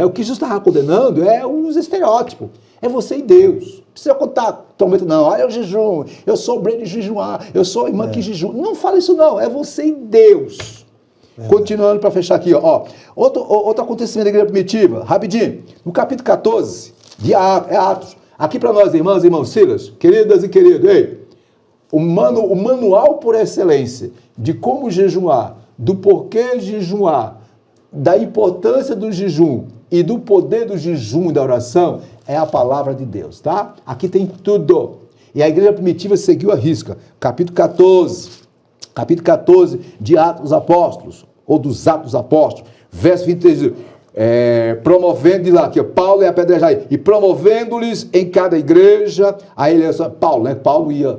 O que Jesus estava condenando é os estereótipos. É você e Deus. Não precisa contar trombeta, não. Olha o jejum. Eu sou obreiro de jejuar. Eu sou irmã que jejum. Não fala isso, não. É você e Deus. Continuando para fechar aqui, ó. Outro acontecimento da igreja primitiva. Rapidinho. No capítulo 14 de Atos. Aqui para nós, irmãs e irmãos, Silas, queridas e queridos, ei. O manual por excelência de como jejuar, do porquê jejuar, da importância do jejum e do poder do jejum e da oração é a palavra de Deus, tá? Aqui tem tudo. E a igreja primitiva seguiu a risca. Capítulo 14 de Atos dos Apóstolos, ou dos Atos dos Apóstolos, verso 23, promovendo de lá, que Paulo e apedrejar, e promovendo-lhes em cada igreja a eleição. Paulo, né? Paulo ia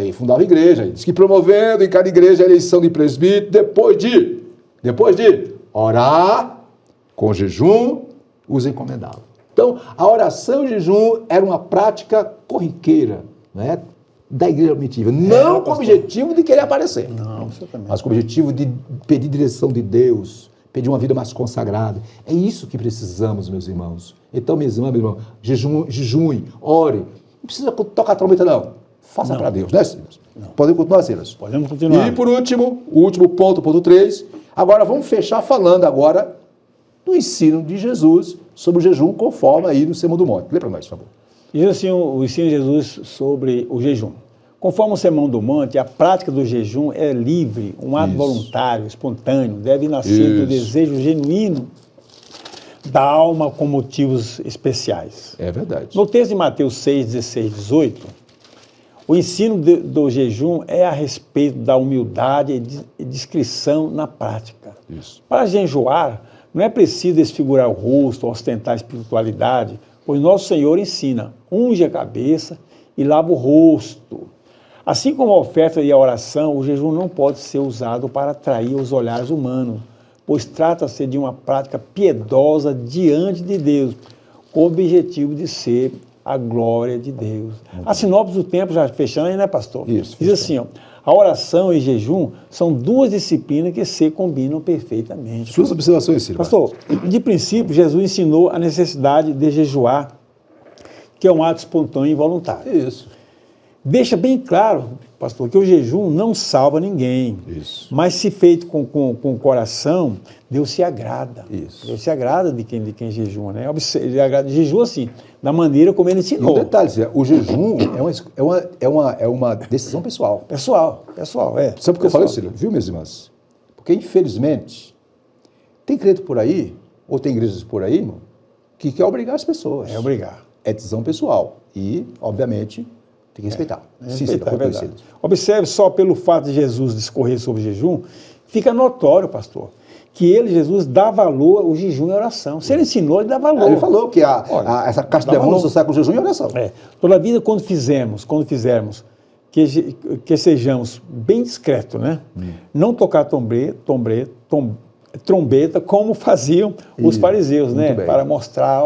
e fundava a igreja, diz que promovendo em cada igreja a eleição de presbítero, depois de Depois de orar, com jejum, os encomendavam. Então, a oração e o jejum era uma prática corriqueira, né, da igreja primitiva. Não com o objetivo de querer aparecer. Não, absolutamente. Mas com o objetivo de pedir direção de Deus, pedir uma vida mais consagrada. É isso que precisamos, meus irmãos. Então, minhas irmãs, meu irmão, jejum, ore. Não precisa tocar a trombeta, não. Faça para Deus, né, Silas? Podemos continuar, Silas? Podemos continuar. E, por último, o último ponto, ponto 3. Agora, vamos fechar falando agora do ensino de Jesus sobre o jejum, conforme aí no Sermão do Monte. Lê para nós, por favor. Diz assim o ensino de Jesus sobre o jejum. Conforme o Sermão do Monte, a prática do jejum é livre, um ato voluntário, espontâneo, deve nascer do desejo genuíno da alma com motivos especiais. É verdade. No texto de Mateus 6, 16, 18, o ensino do jejum é a respeito da humildade e discrição na prática. Isso. Para jejuar, não é preciso desfigurar o rosto, ostentar a espiritualidade, pois nosso Senhor ensina, unge a cabeça e lava o rosto. Assim como a oferta e a oração, o jejum não pode ser usado para atrair os olhares humanos, pois trata-se de uma prática piedosa diante de Deus, com o objetivo de ser a glória de Deus. A sinopse do tempo, já fechando aí, né, pastor? Isso. Diz assim, ó, a oração e jejum são duas disciplinas que se combinam perfeitamente. Suas observações, Silvio. Pastor, de princípio, Jesus ensinou a necessidade de jejuar, que é um ato espontâneo e voluntário. Isso. Deixa bem claro, pastor, que o jejum não salva ninguém. Isso. Mas se feito com o coração, Deus se agrada. Isso. Deus se agrada de quem jejua, né? Ele agrada, jejua assim, da maneira como ele E um ensinou. detalhe, o jejum é uma decisão pessoal. Pessoal, é. Sabe por que eu falei, Silvio? Viu, minhas irmãs? Porque, infelizmente, tem crente por aí, ou tem igrejas por aí, irmão, que quer obrigar as pessoas. É obrigar. É decisão pessoal. E, obviamente, tem que respeitar. Sim, Respeitar, sim, é verdade. Observe só pelo fato de Jesus discorrer sobre o jejum, fica notório, pastor, que ele, Jesus, dá valor ao jejum e à oração. Se ele ensinou, ele dá valor. Ele falou que essa caixa de demônios só sai com jejum e oração. Toda vida, quando fizermos, que sejamos bem discretos, né? Não tocar trombeta, como faziam os fariseus, né? bem. Para mostrar,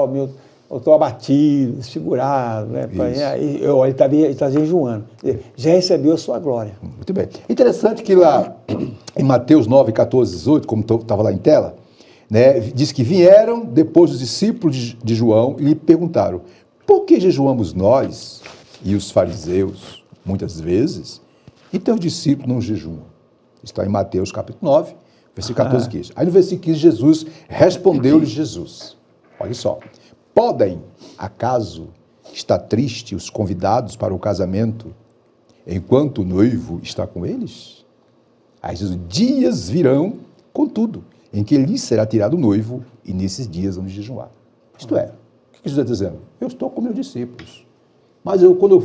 eu estou abatido, desfigurado, né? Ele está jejuando. Já recebeu a sua glória. Muito bem. Interessante que lá em Mateus 9, 14, 18, como estava lá em tela, né, diz que vieram depois os discípulos de João e lhe perguntaram: por que jejuamos nós e os fariseus, muitas vezes, e teus discípulos não jejuam? Está em Mateus capítulo 9, versículo 14 e 15. Aí no versículo 15, Jesus respondeu-lhe Jesus. Olha só. Podem, acaso, estar tristes os convidados para o casamento, enquanto o noivo está com eles? Aí Jesus, dias virão, contudo, em que lhes será tirado o noivo, e nesses dias vão jejuar. Isto é, o que Jesus está dizendo? Eu estou com meus discípulos, mas quando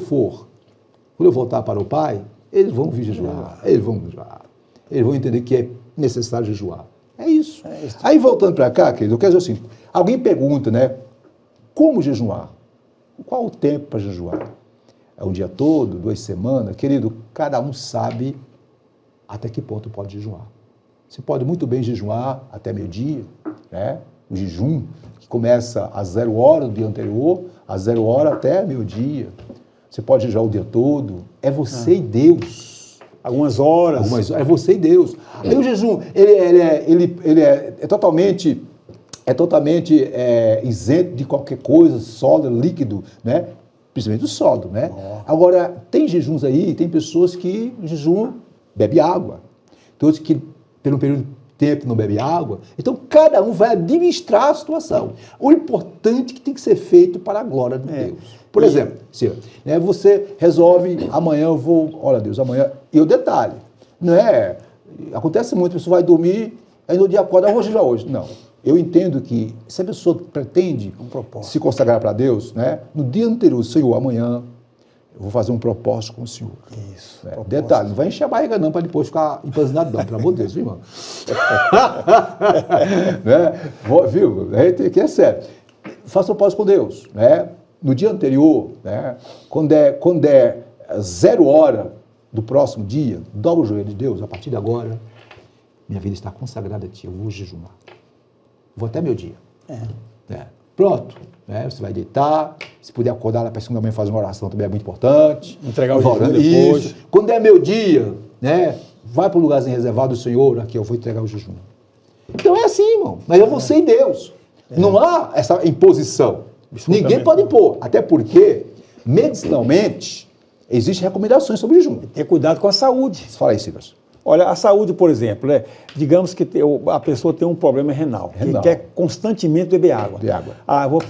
eu voltar para o Pai, eles vão vir jejuar, eles vão entender que é necessário jejuar. É isso. Aí voltando para cá, querido, eu quero dizer assim, alguém pergunta, né? Como jejuar? Qual o tempo para jejuar? É um dia todo, 2 semanas? Querido, cada um sabe até que ponto pode jejuar. Você pode muito bem jejuar até meio-dia, né? O jejum, que começa às 0 horas do dia anterior, às 0 hora até meio-dia. Você pode jejuar o dia todo. É você e Deus. Algumas horas. É você e Deus. Aí o jejum, ele é totalmente isento de qualquer coisa, sólido, líquido, né? Principalmente o sólido, né? Agora, tem jejuns aí, tem pessoas que jejum bebe água. Tem outros que, pelo período de tempo, não bebe água. Então, cada um vai administrar a situação. O importante é que tem que ser feito para a glória de Deus. Por exemplo, né, você resolve, amanhã eu vou, olha Deus, amanhã... E o detalhe, não é... Acontece muito, a pessoa vai dormir, aí no dia acorda, eu vou jejuar hoje. Não. Eu entendo que se a pessoa pretende se consagrar para Deus, né, no dia anterior, Senhor, amanhã eu vou fazer um propósito com o Senhor. Isso. Né? Detalhe, não vai encher a barriga não, para depois ficar empanzinado não, pelo amor de Deus, viu, irmão? Né? Viu? Que é sério. Faça um propósito com Deus, né? No dia anterior, né, quando é 0 hora do próximo dia, dobra o joelho de Deus, a partir de agora, minha vida está consagrada a ti, eu vou jejuar. Vou até meu dia. Pronto. Né? Você vai deitar, se puder acordar lá para a segunda manhã fazer uma oração também é muito importante. Entregar o jejum depois. Isso. Quando é meu dia, né? Vai para o lugarzinho reservado do Senhor, aqui eu vou entregar o jejum. Então é assim, irmão. Mas é você e Deus. Não há essa imposição. Ninguém pode impor. Até porque, medicinalmente, existem recomendações sobre o jejum. Ter cuidado com a saúde. Fala aí, Silas. Olha, a saúde, por exemplo, digamos que a pessoa tem um problema renal, que quer constantemente beber água.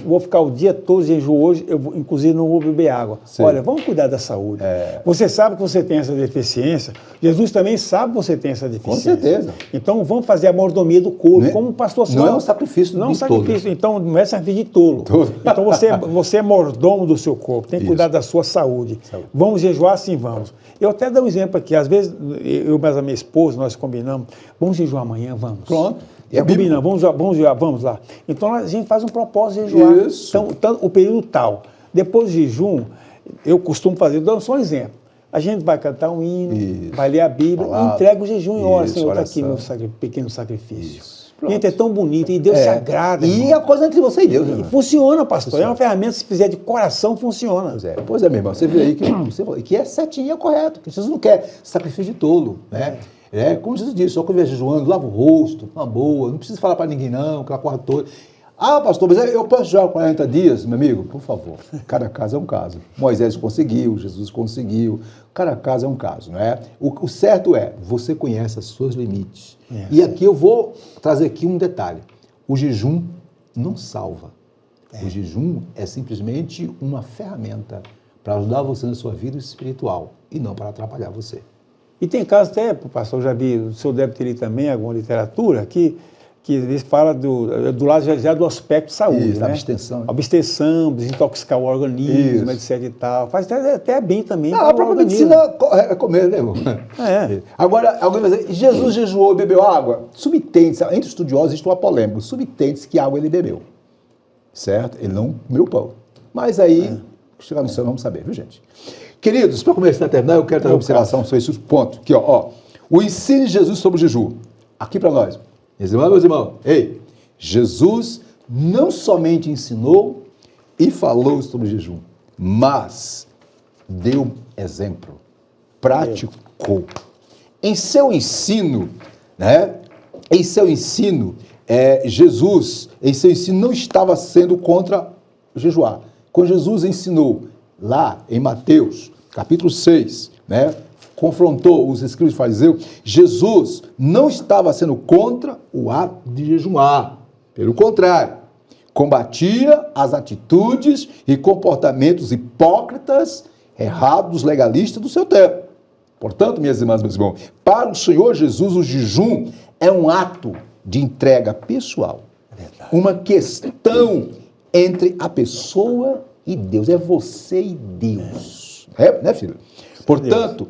Vou ficar o dia todo em jejum hoje, inclusive não vou beber água. Sim. Olha, vamos cuidar da saúde. Você sabe que você tem essa deficiência, Jesus também sabe que você tem essa deficiência. Com certeza. Então vamos fazer a mordomia do corpo, como o pastor Não é um sacrifício Não é um sacrifício, então não é sacrifício de tolo. Então você é mordomo do seu corpo, tem que cuidar da sua saúde. Vamos jejuar? Sim, vamos. Eu até dou um exemplo aqui, às vezes, mas a minha esposa, nós combinamos, vamos jejuar amanhã, vamos. Pronto. Combinamos, vamos lá. Então a gente faz um propósito de jejuar. Isso. Então, o período tal. Depois do jejum, eu costumo fazer, dou só um exemplo. A gente vai cantar um hino, vai ler a Bíblia, entrega o jejum em hora, Senhor, está aqui meu pequeno sacrifício. Gente, é tão bonito e Deus se agrada. E a coisa entre você e Deus. E funciona, pastor. É uma ferramenta, se fizer de coração, funciona. Pois é, meu irmão. Você vê aí que é certinho, é correto. Que Jesus não quer sacrifício de tolo, né? Como Jesus disse, só quando estiver jejuando, lava o rosto, uma boa, não precisa falar para ninguém não, aquela coisa toda. Ah, pastor, mas eu posso jejuar 40 dias, meu amigo? Por favor, cada caso é um caso. Moisés conseguiu, Jesus conseguiu, cada caso é um caso, não é? O certo é, você conhece os seus limites. E aqui eu vou trazer aqui um detalhe. O jejum não salva. O jejum é simplesmente uma ferramenta para ajudar você na sua vida espiritual e não para atrapalhar você. E tem casos até, pastor, já vi, o senhor deve ter lido também alguma literatura que eles falam do lado já do aspecto de saúde, isso, né? Abstenção, desintoxicar o organismo, etc e tal. Faz até bem também. A própria medicina é comer, né, irmão? Agora, alguém vai dizer, Jesus jejuou e bebeu água? Subtende, entre estudiosos existe uma polêmica, subtende-se que água ele bebeu, certo? Ele não comeu pão. Mas aí, chegar no céu, vamos saber, viu, gente? Queridos, para começar a terminar, eu quero trazer uma observação sobre esse ponto. Aqui, ó, o ensino de Jesus sobre o jejum. Aqui para nós. Meus irmãos, Jesus não somente ensinou e falou sobre o jejum, mas deu exemplo, praticou. Em seu ensino, Jesus, em seu ensino não estava sendo contra jejuar. Quando Jesus ensinou lá em Mateus, capítulo 6, confrontou os escribas e fariseus, Jesus não estava sendo contra o ato de jejuar. Pelo contrário, combatia as atitudes e comportamentos hipócritas, errados, legalistas do seu tempo. Portanto, minhas irmãs, meus irmãos, para o Senhor Jesus, o jejum é um ato de entrega pessoal. Uma questão entre a pessoa e Deus. É você e Deus. Né, filho? Portanto,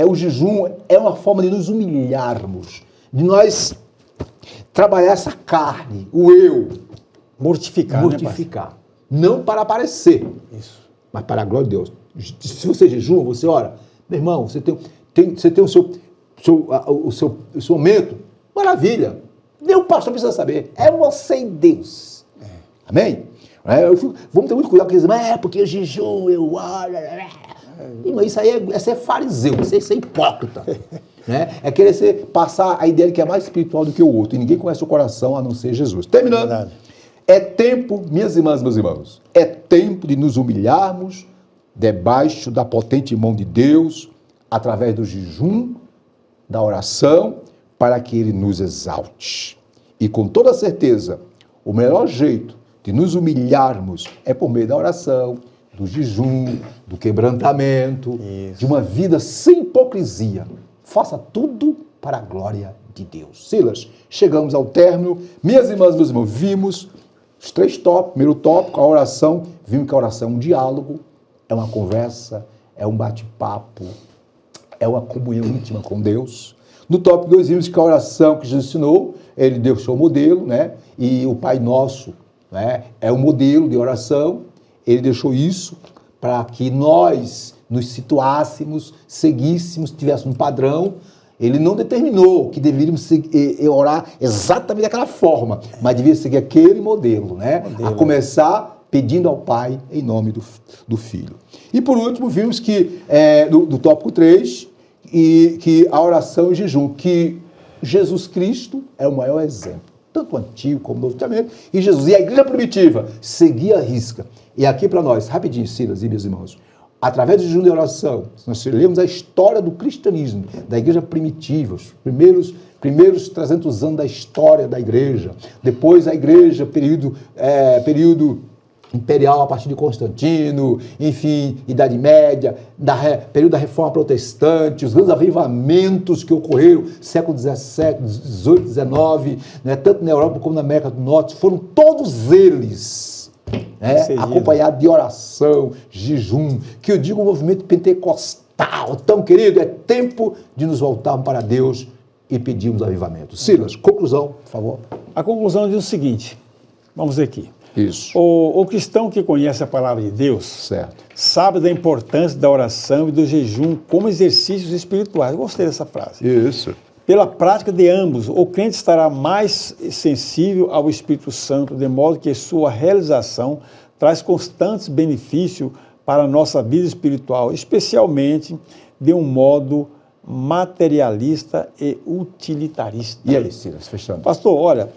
o jejum é uma forma de nos humilharmos, de nós trabalhar essa carne, o eu. Mortificar. Não para aparecer, mas para a glória de Deus. Se você jejua, você ora, meu irmão, você tem o seu momento, maravilha. Nenhum pastor precisa saber, é você e Deus. Amém? Vamos ter muito cuidado com isso, porque eu jejum, eu oro. Isso aí é ser fariseu, é ser hipócrita. É querer passar a ideia de que é mais espiritual do que o outro. E ninguém conhece o coração a não ser Jesus. Terminando. Verdade. É tempo, minhas irmãs, meus irmãos, é tempo de nos humilharmos debaixo da potente mão de Deus, através do jejum, da oração, para que Ele nos exalte. E com toda certeza, o melhor jeito de nos humilharmos é por meio da oração, do jejum, do quebrantamento, de uma vida sem hipocrisia. Faça tudo para a glória de Deus. Silas, chegamos ao término. Minhas irmãs, meus irmãos, vimos os 3 tópicos. Primeiro tópico, a oração. Vimos que a oração é um diálogo, é uma conversa, é um bate-papo, é uma comunhão íntima com Deus. No tópico 2, vimos que a oração que Jesus ensinou, Ele deixou o modelo, e o Pai Nosso é o modelo de oração. Ele deixou isso para que nós nos situássemos, seguíssemos, tivéssemos um padrão Ele não determinou que deveríamos orar exatamente daquela forma, mas deveria seguir aquele modelo, né? A começar pedindo ao Pai em nome do Filho. E por último, vimos que, do tópico 3, que a oração e jejum, que Jesus Cristo é o maior exemplo, tanto o Antigo como o Novo Testamento, e Jesus, e a igreja primitiva, seguia a risca. E aqui para nós, rapidinho, Silas e meus irmãos, através do jejum e oração, nós lemos a história do cristianismo, da igreja primitiva, os primeiros 300 anos da história da igreja, depois a igreja, período imperial a partir de Constantino, enfim, Idade Média, período da Reforma Protestante, os grandes avivamentos que ocorreram século XVII, XVIII, XIX, né, tanto na Europa como na América do Norte, foram todos eles acompanhados de oração, jejum, que eu digo o movimento pentecostal, tão querido, é tempo de nos voltarmos para Deus e pedirmos avivamento. Silas, conclusão, por favor. A conclusão diz o seguinte, vamos ver aqui. Isso. O cristão que conhece a palavra de Deus, certo, sabe da importância da oração e do jejum como exercícios espirituais. Eu gostei dessa frase. Isso. Pela prática de ambos, o crente estará mais sensível ao Espírito Santo, de modo que sua realização traz constantes benefícios para a nossa vida espiritual, especialmente de um modo materialista e utilitarista. E aí, Silas, fechando. Pastor, olha,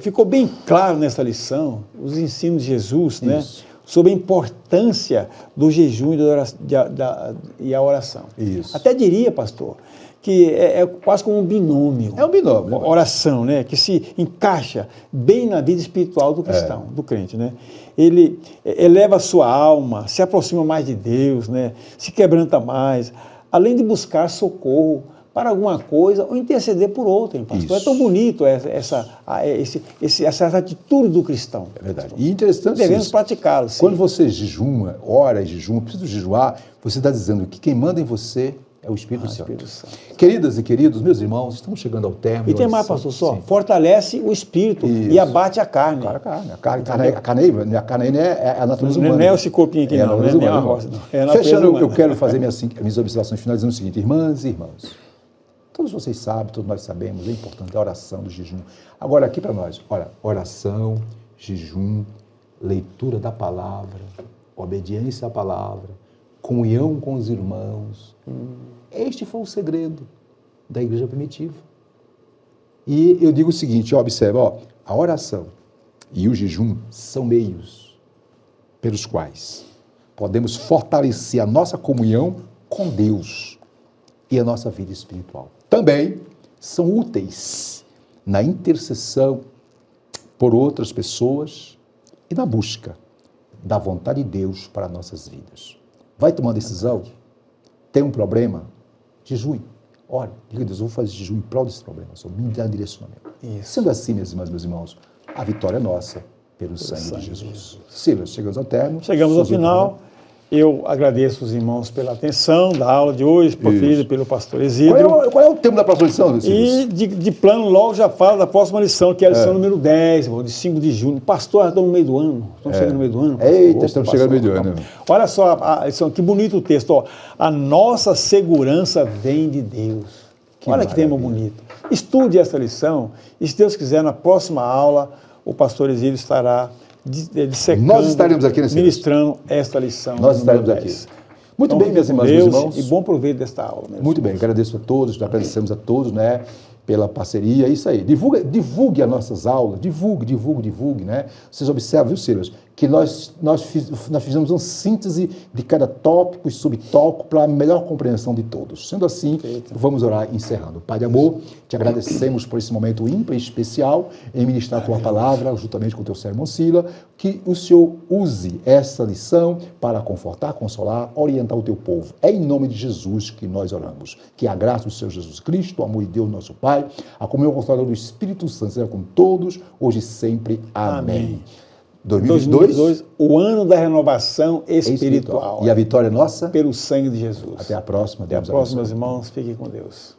ficou bem claro nessa lição, os ensinos de Jesus, né, sobre a importância do jejum e a oração. Isso. Até diria, pastor, que é quase como um binômio. É um binômio. Oração, né, que se encaixa bem na vida espiritual do cristão, do crente, né. Ele eleva a sua alma, se aproxima mais de Deus, né, se quebranta mais, além de buscar socorro para alguma coisa ou interceder por outra, hein, pastor? Isso. É tão bonito essa atitude do cristão. É verdade. E interessante devemos praticá-lo. Quando você jejuma, ora e jejuma, precisa jejuar, você está dizendo que quem manda em você é o Espírito Santo. Queridas e queridos, meus irmãos, estamos chegando ao término. E tem mais, pastor, só, fortalece o espírito e abate a carne. Claro, a carne é a natureza humana. Não é esse corpinho aqui, não é a roça. Fechando, eu quero fazer minhas observações finais dizendo o seguinte, irmãs e irmãos, todos vocês sabem, todos nós sabemos, é importante a oração do jejum. Agora, aqui para nós, olha, oração, jejum, leitura da palavra, obediência à palavra, comunhão com os irmãos. Este foi o segredo da igreja primitiva. E eu digo o seguinte, observa, a oração e o jejum são meios pelos quais podemos fortalecer a nossa comunhão com Deus e a nossa vida espiritual. Também são úteis na intercessão por outras pessoas e na busca da vontade de Deus para nossas vidas. Vai tomar decisão? Tem um problema? Jejue. Ore, diga a Deus, eu vou fazer jejum em prol desse problema, só me dá direcionamento. Isso. Sendo assim, minhas irmãs, meus irmãos, a vitória é nossa pelo sangue de Jesus. Silas, chegamos ao término. Chegamos ao final. Eu agradeço os irmãos pela atenção da aula de hoje, proferida pelo pastor Exídrio. Qual é o tema da próxima lição, Silas? E de plano, logo já fala da próxima lição, que é a lição número 10, de 5 de junho. Pastor, estamos no meio do ano. Estamos chegando no meio do ano. Eita, estamos chegando no meio do ano. Olha só a lição, que bonito o texto. Ó. A nossa segurança vem de Deus. Olha que tema bonito. Estude essa lição e, se Deus quiser, na próxima aula, o pastor Exílio estará dissecando, nós estaremos aqui ministrando esta lição. Nós estaremos aqui. Muito bem, minhas irmãs, meus irmãos. E bom proveito desta aula. Muito bem, agradeço a todos, agradecemos a todos, né, pela parceria, é isso aí. Divulgue as nossas aulas, divulgue, né? Vocês observam, viu, Silas, que nós fizemos uma síntese de cada tópico e subtópico para a melhor compreensão de todos. Sendo assim, vamos orar encerrando. Pai de amor, te agradecemos por esse momento ímpar e especial em ministrar a tua palavra, juntamente com o teu sermão Sila, que o Senhor use essa lição para confortar, consolar, orientar o teu povo. É em nome de Jesus que nós oramos. Que a graça do Senhor Jesus Cristo, o amor de Deus, nosso Pai, a comunhão consoladora do Espírito Santo seja com todos, hoje e sempre. Amém. 2022, o ano da renovação espiritual. E a vitória é nossa? Pelo sangue de Jesus. Até a próxima. Até a próxima, meus irmãos. Fiquem com Deus.